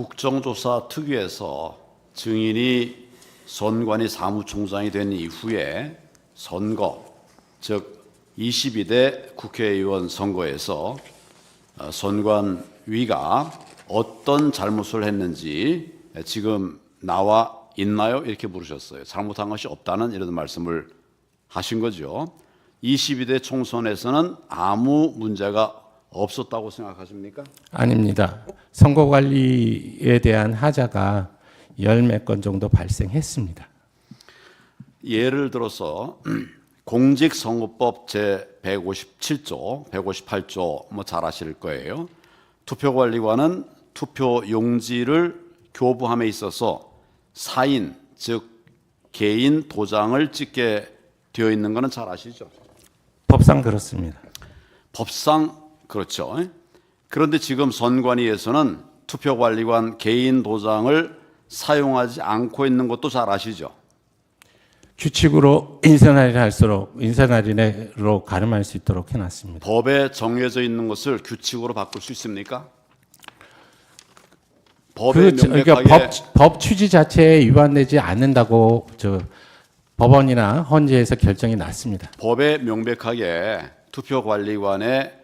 국정조사 특위에서 증인이 선관위 사무총장이 된 이후에 선거, 즉 22대 국회의원 선거에서 선관위가 어떤 잘못을 했는지 지금 나와 있나요? 이렇게 물으셨어요. 잘못한 것이 없다는 이런 말씀을 하신 거죠. 22대 총선에서는 아무 문제가 없었다고 생각하십니까? 아닙니다. 선거관리에 대한 하자가 열 몇 건 정도 발생했습니다. 예를 들어서 공직선거법 제157조, 158조 뭐 잘 아실 거예요. 투표관리관은 투표 용지를 교부함에 있어서 사인, 즉 개인 도장을 찍게 되어 있는 거는 잘 아시죠? 법상 그렇습니다. 법상 그렇죠. 그런데 지금 선관위에서는 투표관리관 개인 도장을 사용하지 않고 있는 것도 잘 아시죠? 규칙으로 인사날인으로 가름할 수 있도록 해놨습니다. 법에 정해져 있는 것을 규칙으로 바꿀 수 있습니까? 법에 그러니까 명백하게 법 취지 자체에 위반되지 않는다고 법원이나 헌재에서 결정이 났습니다. 법에 명백하게 투표관리관의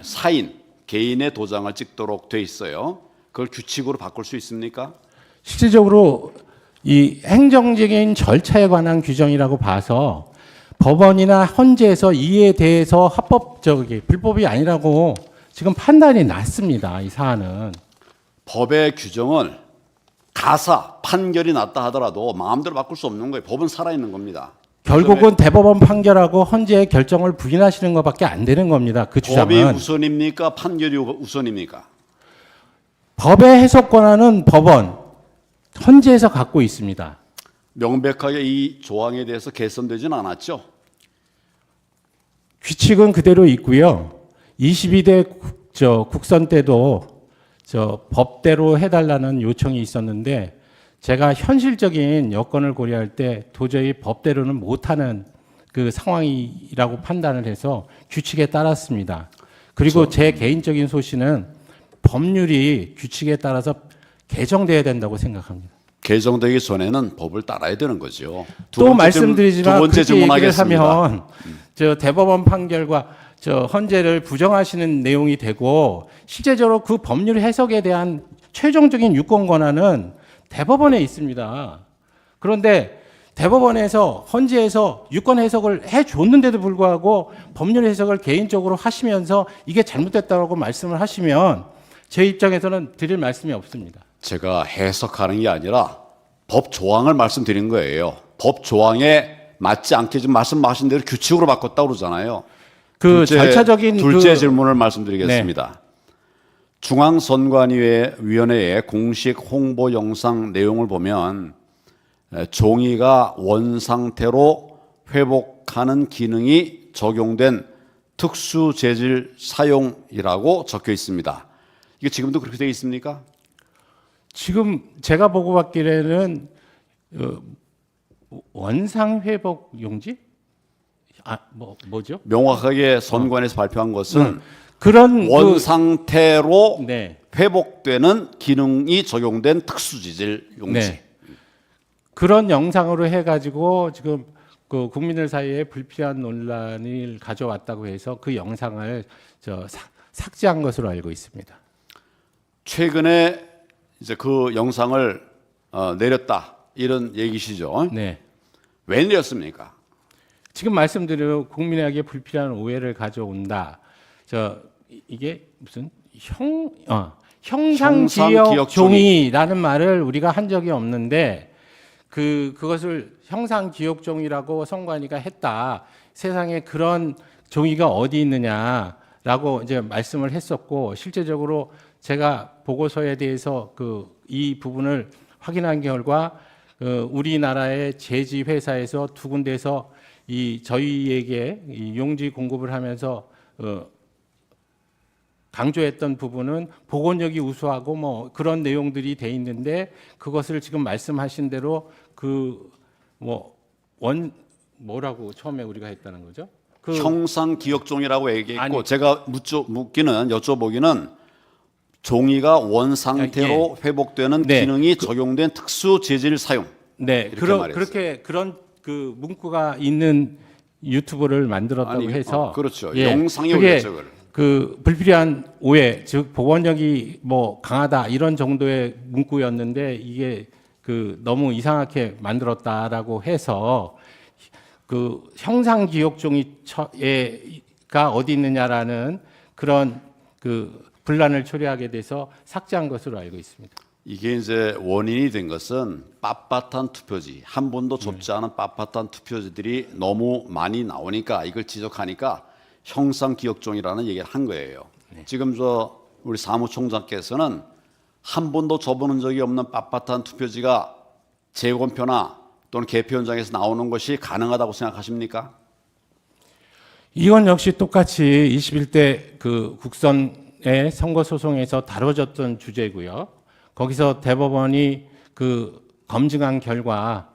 사인, 개인의 도장을 찍도록 돼 있어요. 그걸 규칙으로 바꿀 수 있습니까? 실질적으로 이 행정적인 절차에 관한 규정이라고 봐서 법원이나 헌재에서 이에 대해서 불법이 아니라고 지금 판단이 났습니다. 이 사안은. 법의 규정을 가사, 판결이 났다 하더라도 마음대로 바꿀 수 없는 거예요. 법은 살아있는 겁니다. 결국은 대법원 판결하고 헌재의 결정을 부인하시는 것밖에 안 되는 겁니다. 그 주장은. 법이 우선입니까? 판결이 우선입니까? 법의 해석 권한은 법원, 헌재에서 갖고 있습니다. 명백하게 이 조항에 대해서 개선되지는 않았죠. 규칙은 그대로 있고요. 22대 국선 때도 법대로 해달라는 요청이 있었는데 제가 현실적인 여건을 고려할 때 도저히 법대로는 못하는 그 상황이라고 판단을 해서 규칙에 따랐습니다. 그리고 제 개인적인 소신은 법률이 규칙에 따라서 개정돼야 된다고 생각합니다. 개정되기 전에는 법을 따라야 되는 거죠. 또 말씀드리지만 두 번째 그렇게 얘기를 질문하겠습니다. 하면 대법원 판결과 헌재를 부정하시는 내용이 되고 실제적으로 그 법률 해석에 대한 최종적인 유권 권한은 대법원에 있습니다. 그런데 대법원에서 헌재에서 유권 해석을 해줬는데도 불구하고 법률 해석을 개인적으로 하시면서 이게 잘못됐다고 말씀을 하시면 제 입장에서는 드릴 말씀이 없습니다. 제가 해석하는 게 아니라 법 조항을 말씀드린 거예요. 법 조항에 맞지 않게 지금 말씀하신 대로 규칙으로 바꿨다고 그러잖아요. 절차적인 둘째 질문을 말씀드리겠습니다. 네. 중앙선관위원회의 공식 홍보 영상 내용을 보면 종이가 원상태로 회복하는 기능이 적용된 특수 재질 사용이라고 적혀 있습니다. 이게 지금도 그렇게 되어 있습니까? 지금 제가 보고 받기에는 원상 회복 용지? 뭐죠? 명확하게 선관에서 발표한 것은 그런 원상태로 네. 회복되는 기능이 적용된 특수 재질 용지. 네. 그런 영상으로 해가지고 지금 그 국민들 사이에 불필요한 논란을 가져왔다고 해서 그 영상을 삭제한 것으로 알고 있습니다. 최근에 이제 그 영상을 내렸다 이런 얘기시죠? 네. 왜 내렸습니까? 지금 말씀드린 국민에게 불필요한 오해를 가져온다. 이게 무슨 형상기억 종이라는 말을 우리가 한 적이 없는데 그것을 형상기억종이라고 선관위가 했다. 세상에 그런 종이가 어디 있느냐라고 이제 말씀을 했었고 실제적으로 제가 보고서에 대해서 이 부분을 확인한 결과 우리나라의 제지 회사에서 두 군데서 저희에게 이 용지 공급을 하면서 강조했던 부분은 복원력이 우수하고 그런 내용들이 돼 있는데 그것을 지금 말씀하신 대로 뭐라고 처음에 우리가 했다는 거죠? 형상기억종이라고 얘기했고 아니, 제가 여쭤보기는 종이가 원 상태로 회복되는 네. 기능이 적용된 특수 재질 사용. 네, 이렇게 말했어요. 그렇게 그런 그 문구가 있는 유튜브를 만들었다고 아니, 해서 그렇죠. 예, 영상용 그게 예측을. 그 불필요한 오해, 즉 복원력이 뭐 강하다 이런 정도의 문구였는데 이게 그 너무 이상하게 만들었다라고 해서 그 형상 기억종이가 어디 있느냐라는 그런 그 분란을 초래하게 돼서 삭제한 것으로 알고 있습니다. 이게 이제 원인이 된 것은 빳빳한 투표지, 한 번도 접지 않은 빳빳한 투표지들이 너무 많이 나오니까 이걸 지적하니까 형상 기억종이라는 얘기를 한 거예요. 지금 저 우리 사무총장께서는 한 번도 접어본 적이 없는 빳빳한 투표지가 재검표나 또는 개표 현장에서 나오는 것이 가능하다고 생각하십니까? 이건 역시 똑같이 21대 그 국선의 선거 소송에서 다뤄졌던 주제고요. 거기서 대법원이 그 검증한 결과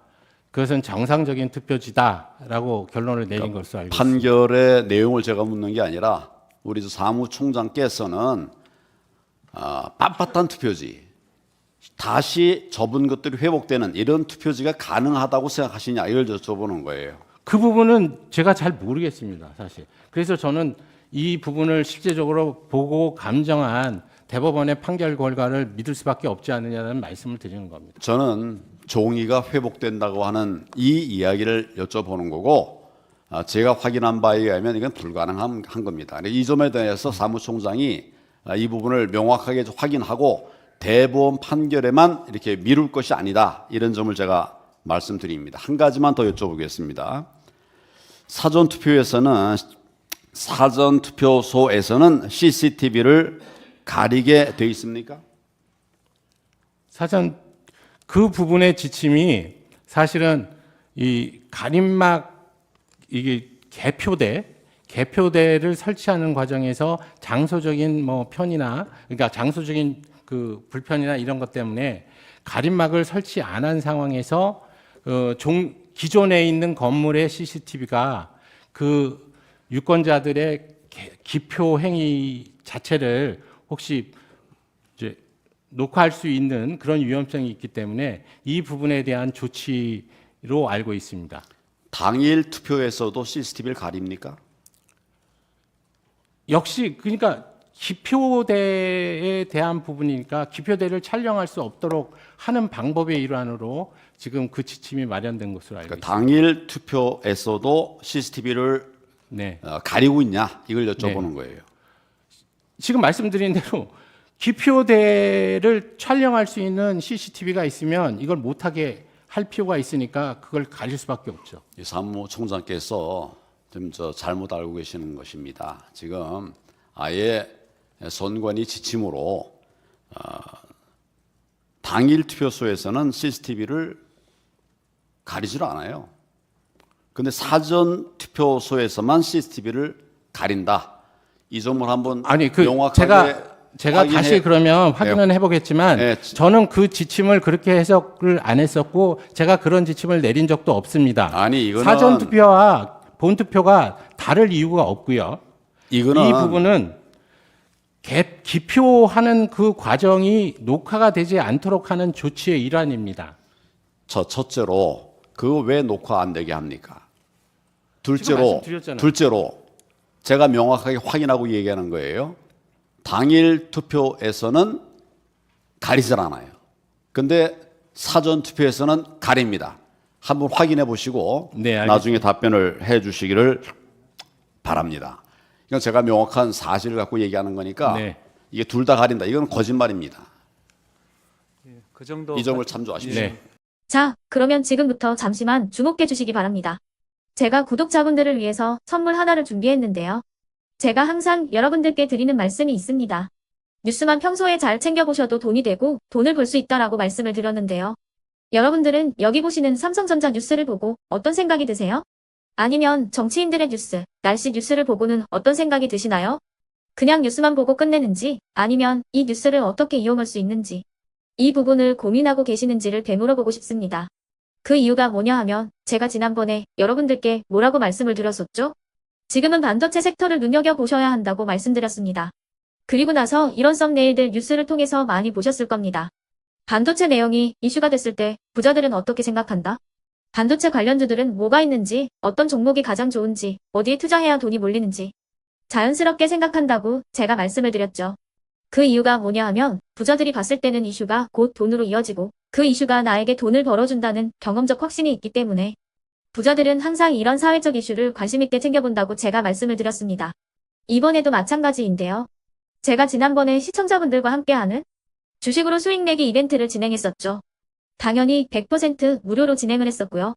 그것은 정상적인 투표지다라고 결론을 내린 것으로 알고 있습니다. 판결의 내용을 제가 묻는 게 아니라 우리 사무총장께서는 빳빳한 투표지, 다시 접은 것들이 회복되는 이런 투표지가 가능하다고 생각하시냐 이걸 여쭤보는 거예요. 그 부분은 제가 잘 모르겠습니다, 사실. 그래서 저는 이 부분을 실제적으로 보고 감정한 대법원의 판결 결과를 믿을 수밖에 없지 않느냐는 말씀을 드리는 겁니다. 저는 종이가 회복된다고 하는 이 이야기를 여쭤보는 거고 제가 확인한 바에 의하면 이건 불가능한 겁니다. 이 점에 대해서 사무총장이 이 부분을 명확하게 확인하고 대법원 판결에만 이렇게 미룰 것이 아니다 이런 점을 제가 말씀드립니다. 한 가지만 더 여쭤보겠습니다. 사전투표소에서는 CCTV를 가리게 돼 있습니까? 사전 그 부분의 지침이 사실은 이 가림막 이게 개표대를 설치하는 과정에서 장소적인 뭐 편이나 그러니까 장소적인 그 불편이나 이런 것 때문에 가림막을 설치 안 한 상황에서 기존에 있는 건물의 CCTV가 그 유권자들의 기표 행위 자체를 혹시 이제 녹화할 수 있는 그런 위험성이 있기 때문에 이 부분에 대한 조치로 알고 있습니다. 당일 투표에서도 CCTV를 가립니까? 역시 그러니까 기표대에 대한 부분이니까 기표대를 촬영할 수 없도록 하는 방법의 일환으로 지금 그 지침이 마련된 것으로 알고 그러니까 있습니다. 당일 투표에서도 CCTV를 네. 가리고 있냐 이걸 여쭤보는 거예요. 지금 말씀드린 대로 기표대를 촬영할 수 있는 CCTV가 있으면 이걸 못하게 할 필요가 있으니까 그걸 가릴 수밖에 없죠. 이 사무총장께서 좀 잘못 알고 계시는 것입니다. 지금 아예 선관위 지침으로 당일 투표소에서는 CCTV를 가리질 않아요. 근데 사전 투표소에서만 CCTV를 가린다. 이 점을 한번 아니 명확하게 제가 다시 그러면 확인은 해보겠지만 네. 저는 그 지침을 그렇게 해석을 안 했었고 제가 그런 지침을 내린 적도 없습니다. 아니 이거는 사전 투표와 본 투표가 다를 이유가 없고요. 이거는 이 부분은 기표하는 그 과정이 녹화가 되지 않도록 하는 조치의 일환입니다. 첫째로 그거 왜 녹화 안 되게 합니까? 지금 말씀드렸잖아요. 둘째로 제가 명확하게 확인하고 얘기하는 거예요. 당일 투표에서는 가리질 않아요. 근데 사전 투표에서는 가립니다. 한번 확인해 보시고 네, 나중에 답변을 해 주시기를 바랍니다. 이건 제가 명확한 사실을 갖고 얘기하는 거니까 네. 이게 둘 다 가린다. 이건 거짓말입니다. 그 정도 이 점을 참조하십시오. 네. 자, 그러면 지금부터 잠시만 주목해 주시기 바랍니다. 제가 구독자분들을 위해서 선물 하나를 준비했는데요. 제가 항상 여러분들께 드리는 말씀이 있습니다. 뉴스만 평소에 잘 챙겨보셔도 돈이 되고 돈을 벌 수 있다라고 말씀을 드렸는데요. 여러분들은 여기 보시는 삼성전자 뉴스를 보고 어떤 생각이 드세요? 아니면 정치인들의 뉴스, 날씨 뉴스를 보고는 어떤 생각이 드시나요? 그냥 뉴스만 보고 끝내는지 아니면 이 뉴스를 어떻게 이용할 수 있는지 이 부분을 고민하고 계시는지를 되물어보고 싶습니다. 그 이유가 뭐냐 하면 제가 지난번에 여러분들께 뭐라고 말씀을 드렸었죠? 지금은 반도체 섹터를 눈여겨보셔야 한다고 말씀드렸습니다. 그리고 나서 이런 썸네일들 뉴스를 통해서 많이 보셨을 겁니다. 반도체 내용이 이슈가 됐을 때 부자들은 어떻게 생각한다? 반도체 관련주들은 뭐가 있는지, 어떤 종목이 가장 좋은지, 어디에 투자해야 돈이 몰리는지 자연스럽게 생각한다고 제가 말씀을 드렸죠. 그 이유가 뭐냐 하면 부자들이 봤을 때는 이슈가 곧 돈으로 이어지고 그 이슈가 나에게 돈을 벌어준다는 경험적 확신이 있기 때문에 부자들은 항상 이런 사회적 이슈를 관심 있게 챙겨본다고 제가 말씀을 드렸습니다. 이번에도 마찬가지인데요. 제가 지난번에 시청자분들과 함께하는 주식으로 수익 내기 이벤트를 진행했었죠. 당연히 100% 무료로 진행을 했었고요.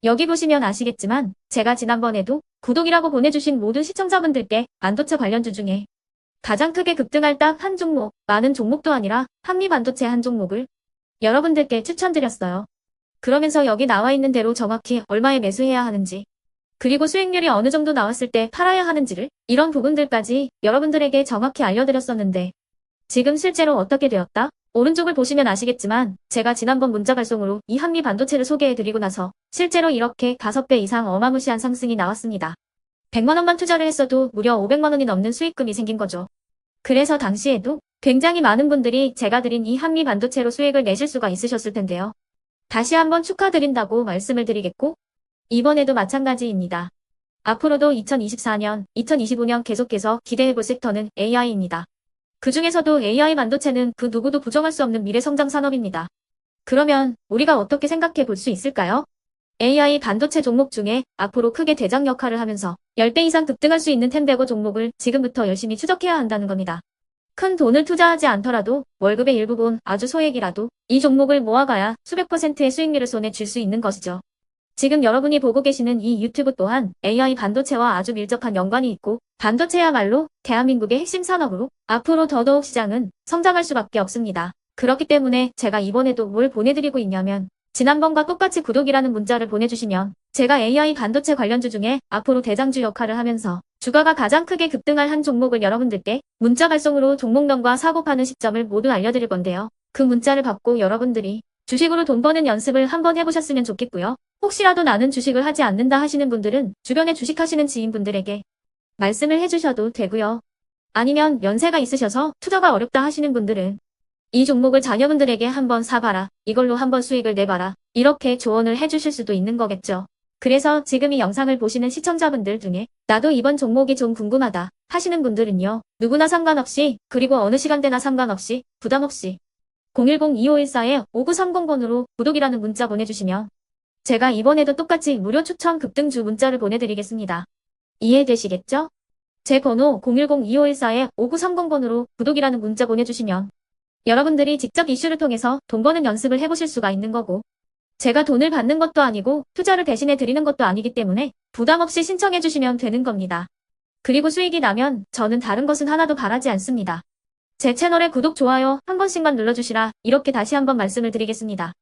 여기 보시면 아시겠지만 제가 지난번에도 구독이라고 보내주신 모든 시청자분들께 반도체 관련주 중에 가장 크게 급등할 딱 한 종목, 많은 종목도 아니라 한미반도체 한 종목을 여러분들께 추천드렸어요. 그러면서 여기 나와 있는 대로 정확히 얼마에 매수해야 하는지, 그리고 수익률이 어느 정도 나왔을 때 팔아야 하는지를 이런 부분들까지 여러분들에게 정확히 알려드렸었는데 지금 실제로 어떻게 되었다? 오른쪽을 보시면 아시겠지만 제가 지난번 문자 발송으로 이 한미반도체를 소개해드리고 나서 실제로 이렇게 5배 이상 어마무시한 상승이 나왔습니다. 100만 원만 투자를 했어도 무려 500만 원이 넘는 수익금이 생긴 거죠. 그래서 당시에도 굉장히 많은 분들이 제가 드린 이 한미반도체로 수익을 내실 수가 있으셨을 텐데요. 다시 한번 축하드린다고 말씀을 드리겠고 이번에도 마찬가지입니다. 앞으로도 2024년, 2025년 계속해서 기대해볼 섹터는 AI입니다. 그 중에서도 AI 반도체는 그 누구도 부정할 수 없는 미래 성장 산업입니다. 그러면 우리가 어떻게 생각해 볼 수 있을까요? AI 반도체 종목 중에 앞으로 크게 대장 역할을 하면서 10배 이상 급등할 수 있는 텐베고 종목을 지금부터 열심히 추적해야 한다는 겁니다. 큰 돈을 투자하지 않더라도 월급의 일부분 아주 소액이라도 이 종목을 모아가야 수백 %의 수익률을 손에 쥘 수 있는 것이죠. 지금 여러분이 보고 계시는 이 유튜브 또한 AI 반도체와 아주 밀접한 연관이 있고 반도체야말로 대한민국의 핵심 산업으로 앞으로 더더욱 시장은 성장할 수밖에 없습니다. 그렇기 때문에 제가 이번에도 뭘 보내드리고 있냐면 지난번과 똑같이 구독이라는 문자를 보내주시면 제가 AI 반도체 관련주 중에 앞으로 대장주 역할을 하면서 주가가 가장 크게 급등할 한 종목을 여러분들께 문자 발송으로 종목명과 사고 파는 시점을 모두 알려드릴 건데요. 그 문자를 받고 여러분들이 주식으로 돈 버는 연습을 한번 해보셨으면 좋겠고요. 혹시라도 나는 주식을 하지 않는다 하시는 분들은 주변에 주식하시는 지인분들에게 말씀을 해주셔도 되고요. 아니면 연세가 있으셔서 투자가 어렵다 하시는 분들은 이 종목을 자녀분들에게 한번 사봐라. 이걸로 한번 수익을 내봐라. 이렇게 조언을 해주실 수도 있는 거겠죠. 그래서 지금 이 영상을 보시는 시청자분들 중에 나도 이번 종목이 좀 궁금하다 하시는 분들은요. 누구나 상관없이 그리고 어느 시간대나 상관없이 부담 없이 010-2514-5930번으로 구독이라는 문자 보내주시면 제가 이번에도 똑같이 무료 추천 급등주 문자를 보내드리겠습니다. 이해되시겠죠? 제 번호 010-2514-5930번으로 구독이라는 문자 보내주시면 여러분들이 직접 이슈를 통해서 돈 버는 연습을 해보실 수가 있는 거고 제가 돈을 받는 것도 아니고 투자를 대신해 드리는 것도 아니기 때문에 부담 없이 신청해 주시면 되는 겁니다. 그리고 수익이 나면 저는 다른 것은 하나도 바라지 않습니다. 제 채널에 구독, 좋아요 한 번씩만 눌러주시라 이렇게 다시 한번 말씀을 드리겠습니다.